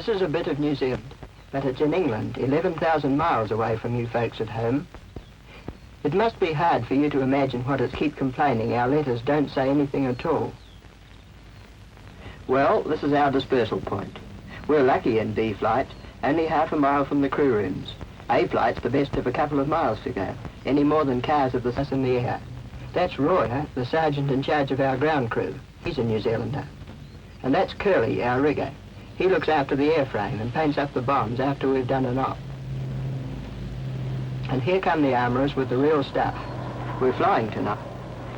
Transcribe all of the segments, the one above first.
This is a bit of New Zealand, but it's in England, 11,000 miles away from you folks at home. It must be hard for you to imagine what it's keep complaining our letters don't say anything at all. Well, this is our dispersal point. We're lucky in B flight, only half a mile from the crew rooms. A flight's the best of a couple of miles to go, any more than cars of the us in the air. That's Roy, the sergeant in charge of our ground crew. He's a New Zealander. And that's Curly, our rigger. He looks after the airframe and paints up the bombs after we've done an op. And here come the armourers with the real stuff. We're flying tonight.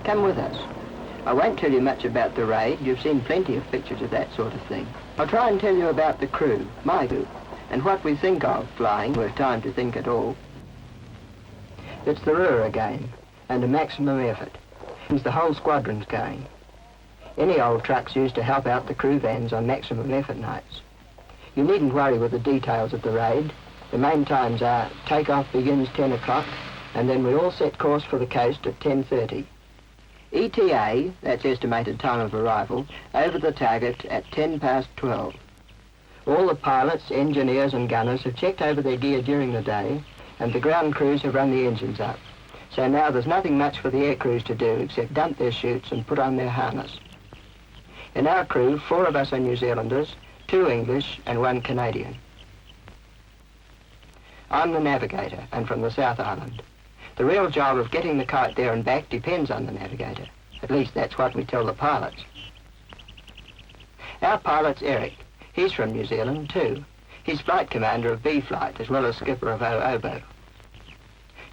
Come with us. I won't tell you much about the raid. You've seen plenty of pictures of that sort of thing. I'll try and tell you about the crew, my crew, and what we think of flying with time to think at all. It's the Ruhr again, and a maximum effort. Since the whole squadron's going. Any old truck's used to help out the crew vans on maximum effort nights. You needn't worry with the details of the raid. The main times are takeoff begins 10 o'clock, and then we all set course for the coast at 10:30. ETA, that's estimated time of arrival, over the target at 12:10. All the pilots, engineers and gunners have checked over their gear during the day, and the ground crews have run the engines up. So now there's nothing much for the air crews to do except dump their chutes and put on their harness. In our crew, 4 of us are New Zealanders, 2 English and 1 Canadian. I'm the navigator and from the South Island. The real job of getting the kite there and back depends on the navigator. At least that's what we tell the pilots. Our pilot's Eric. He's from New Zealand too. He's flight commander of B flight as well as skipper of Obo.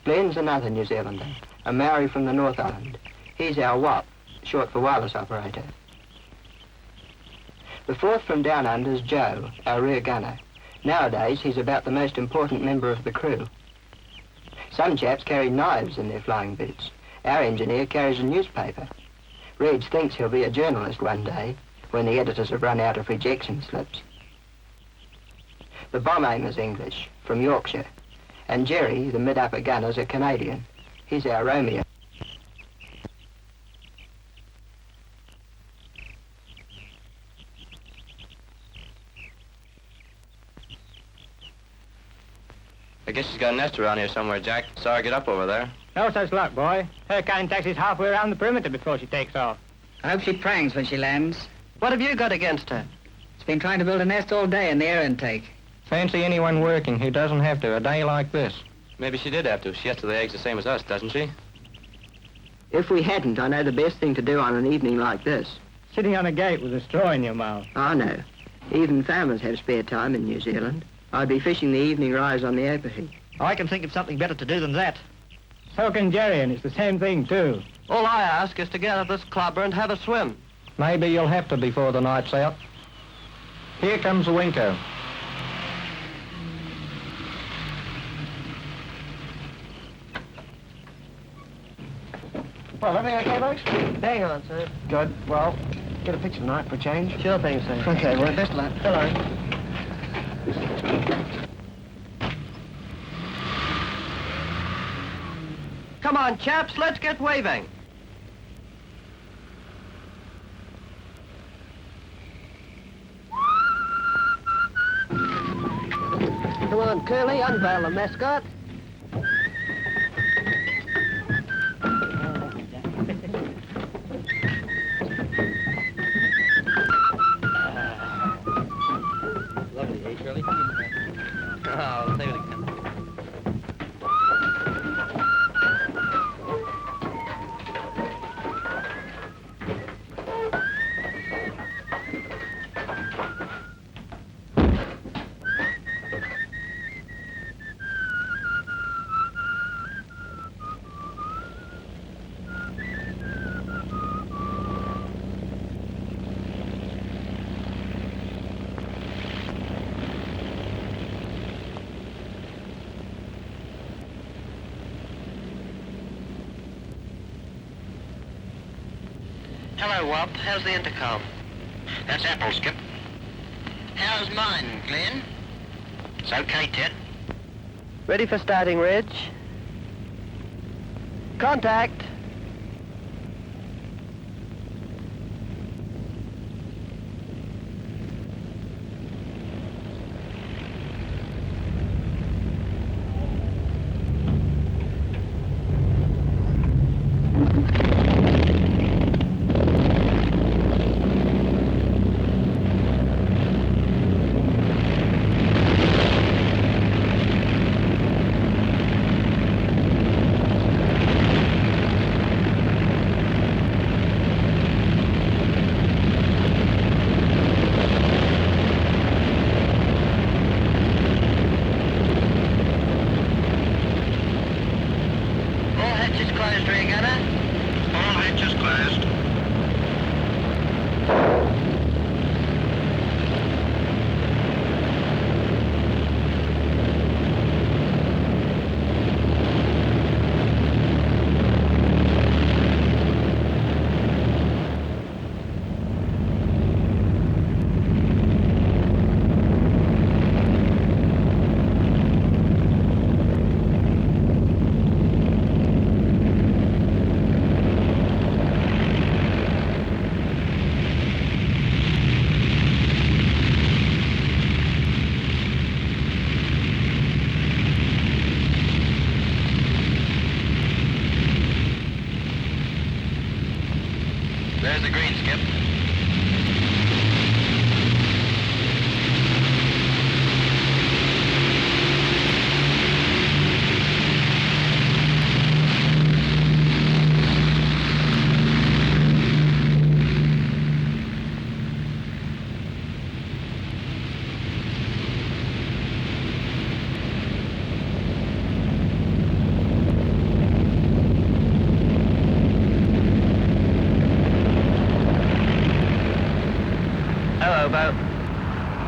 Glenn's another New Zealander, a Maori from the North Island. He's our WWII, short for wireless operator. The 4th from down under is Joe, our rear gunner. Nowadays he's about the most important member of the crew. Some chaps carry knives in their flying boots. Our engineer carries a newspaper. Reg thinks he'll be a journalist one day, when the editors have run out of rejection slips. The bomb aimer's English, from Yorkshire. And Jerry, the mid-upper gunner's a Canadian. He's our Romeo. I guess she's got a nest around here somewhere, Jack. Saw her get up over there. No such luck, boy. Her kind taxis halfway around the perimeter before she takes off. I hope she prangs when she lands. What have you got against her? She's been trying to build a nest all day in the air intake. Fancy anyone working who doesn't have to a day like this. Maybe she did have to. She has to lay eggs the same as us, doesn't she? If we hadn't, I know the best thing to do on an evening like this. Sitting on a gate with a straw in your mouth. Oh, no. Even farmers have spare time in New Zealand. I'd be fishing the evening rise on the Opaheat. I can think of something better to do than that. So can Jerry, and it's the same thing, too. All I ask is to get out of this clubber and have a swim. Maybe you'll have to before the night's out. Here comes the Winko. Well, everything okay, folks? Hang on, sir. Good. Well, get a picture tonight for a change. Sure thing, sir. Okay, well, best of luck. Hello. Come on, chaps, let's get waving. Come on, Curly, unveil the mascot. Lovely, eh, Shirley? Oh, save it again. Hello, Wop. How's the intercom? That's Apple, Skip. How's mine, Glenn? It's okay, Ted. Ready for starting, Reg? Contact.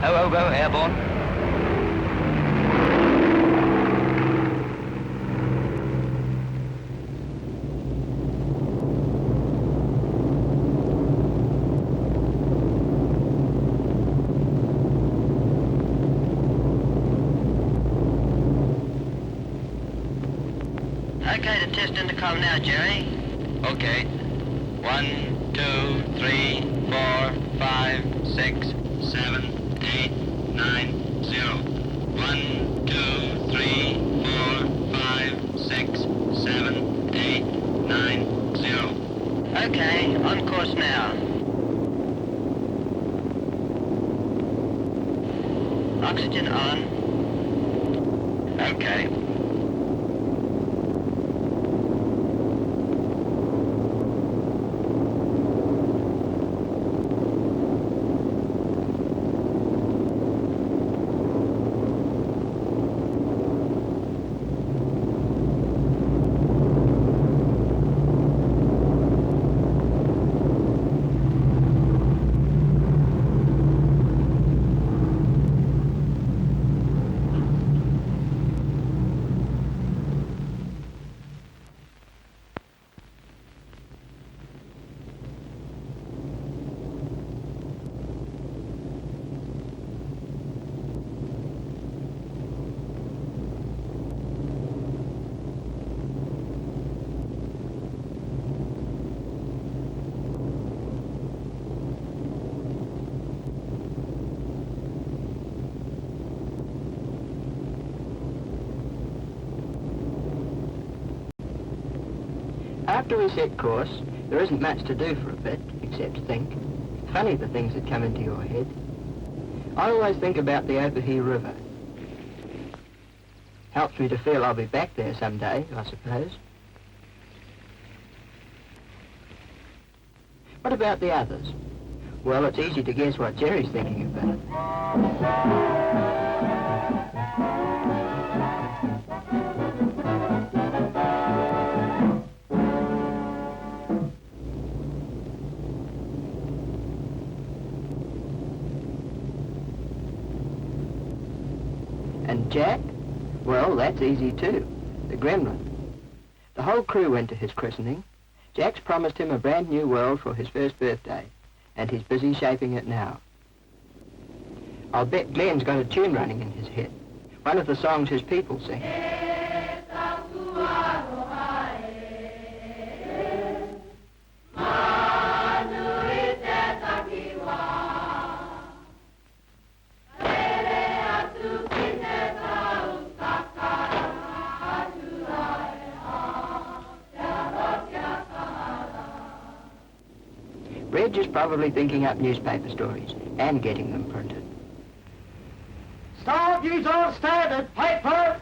Over, airborne. Okay to test intercom now, Jerry. Okay. 1, 2, 3, 4, 5, 6, 7, 8, 9, 0. 1, 2, 3, 4, 5, 6, 7, 8, 9, 0. Okay, on course now. Oxygen on. Okay. After we set course, there isn't much to do for a bit, except think. Funny the things that come into your head. I always think about the Ohakea River. Helps me to feel I'll be back there someday, I suppose. What about the others? Well, it's easy to guess what Jerry's thinking about. And Jack? Well, that's easy too. The gremlin. The whole crew went to his christening. Jack's promised him a brand new world for his first birthday, and he's busy shaping it now. I'll bet Glenn's got a tune running in his head. One of the songs his people sing. Reg is probably thinking up newspaper stories and getting them printed. Star News on Standard paper.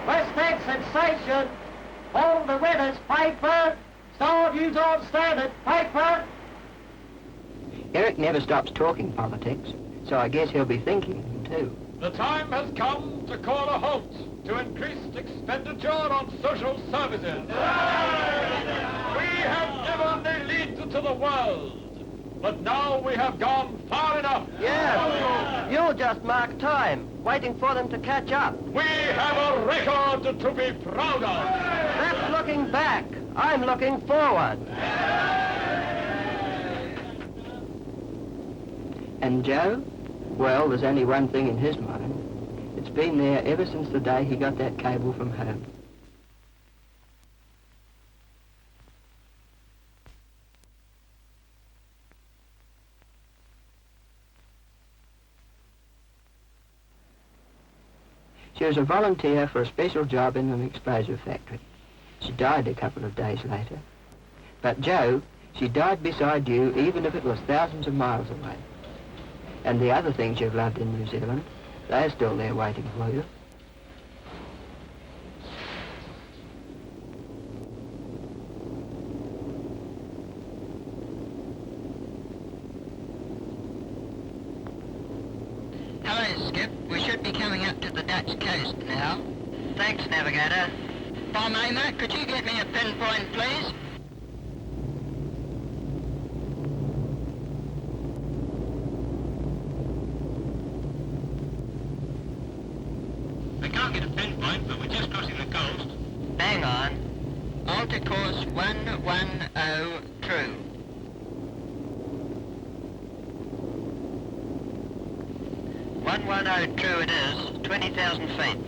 West End sensation. All the winners paper. Star News on Standard paper. Eric never stops talking politics, so I guess he'll be thinking them too. The time has come to call a halt to increased expenditure on social services. We have given the lead to the world, but now we have gone far enough. Yes, you'll just mark time, waiting for them to catch up. We have a record to be proud of. That's looking back. I'm looking forward. And Joe? Well, there's only one thing in his mind. It's been there ever since the day he got that cable from home. She was a volunteer for a special job in an explosive factory. She died a couple of days later. But Joe, she died beside you even if it was thousands of miles away. And the other things you've loved in New Zealand, they're still there waiting for you. Hello, Skip. We should be coming up to the Dutch coast now. Thanks, Navigator. Bomb aimer, could you get me a pinpoint, please? can't get a pinpoint, but we're just crossing the coast. Hang on. Alter course 110 true. 110 true it is, 20,000 feet.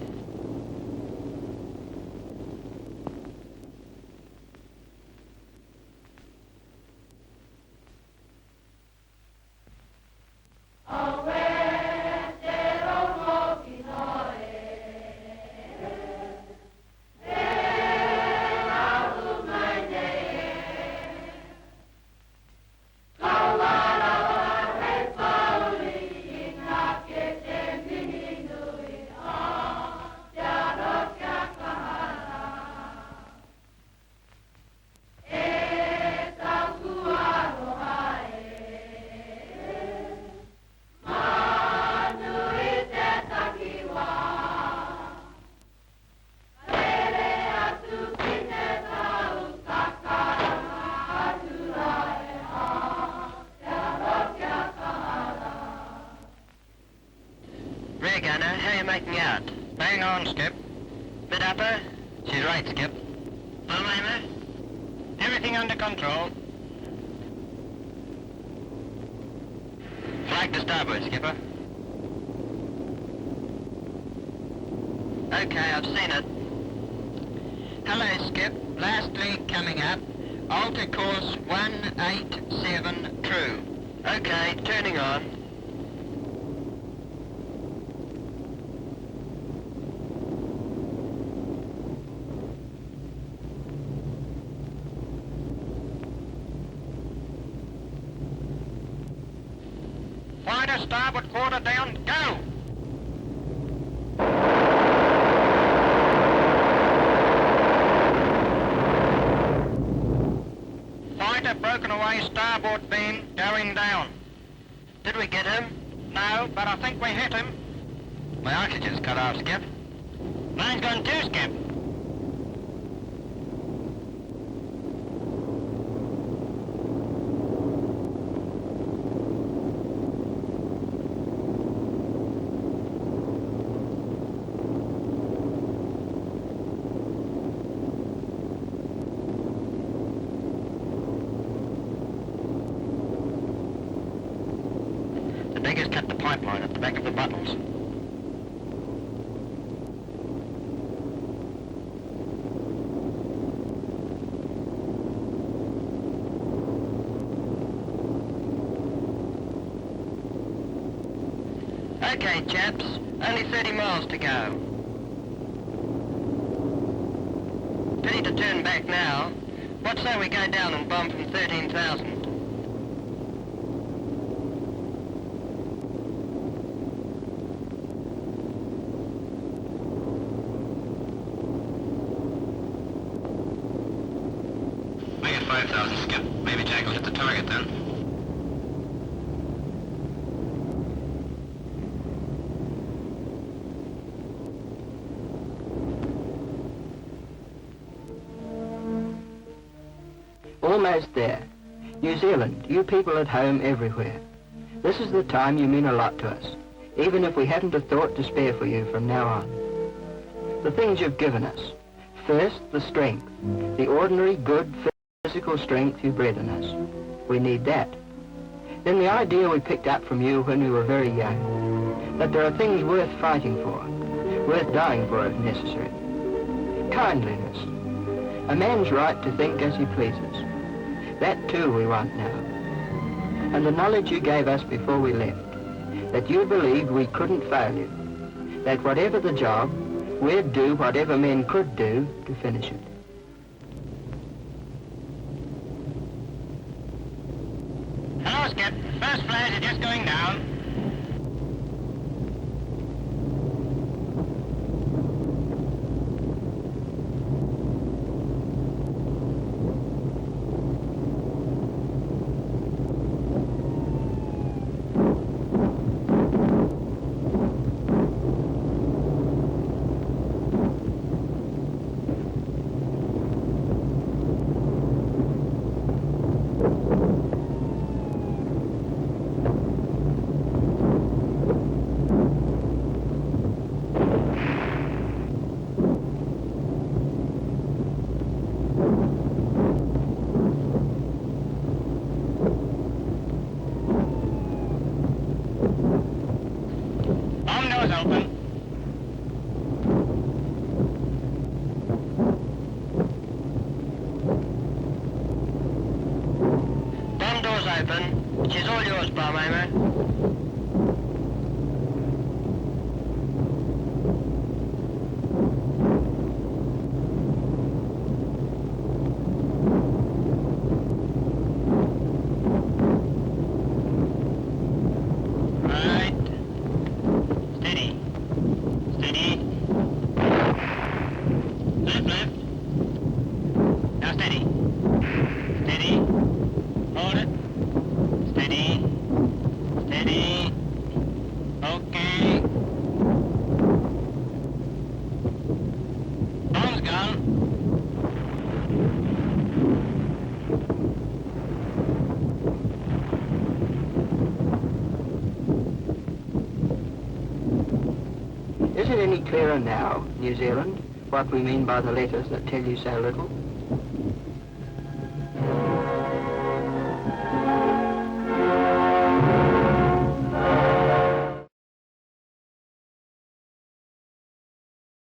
Rear gunner, how are you making out? Bang on, Skip. Bit upper? She's right, Skip. Full aimer? Everything under control. Flag to starboard, Skipper. Okay, I've seen it. Hello, Skip. Last lead coming up. Alter course 187 true. Okay, turning on. Fighter starboard quarter down, go! Fighter broken away starboard beam, going down. Did we get him? No, but I think we hit him. My oxygen's cut off, Skip. Mine's gone too, Skip. The diggers cut the pipeline at the back of the bottles. Okay, chaps, only 30 miles to go. Pity to turn back now. What say we go down and bomb from 13,000? Make it 5,000, Skip. Maybe Jack will hit the target then. Almost there. New Zealand, you people at home everywhere. This is the time you mean a lot to us, even if we haven't a thought to spare for you from now on. The things you've given us. First, the strength, the ordinary good physical strength you bred in us. We need that. Then the idea we picked up from you when we were very young, that there are things worth fighting for, worth dying for if necessary. Kindliness, a man's right to think as he pleases. That too we want now. And the knowledge you gave us before we left, that you believed we couldn't fail you, that whatever the job, we'd do whatever men could do to finish it. Hello, Skip. First flash is just going down. Steady. Okay. Bomb's gone. Is it any clearer now, New Zealand, what we mean by the letters that tell you so little?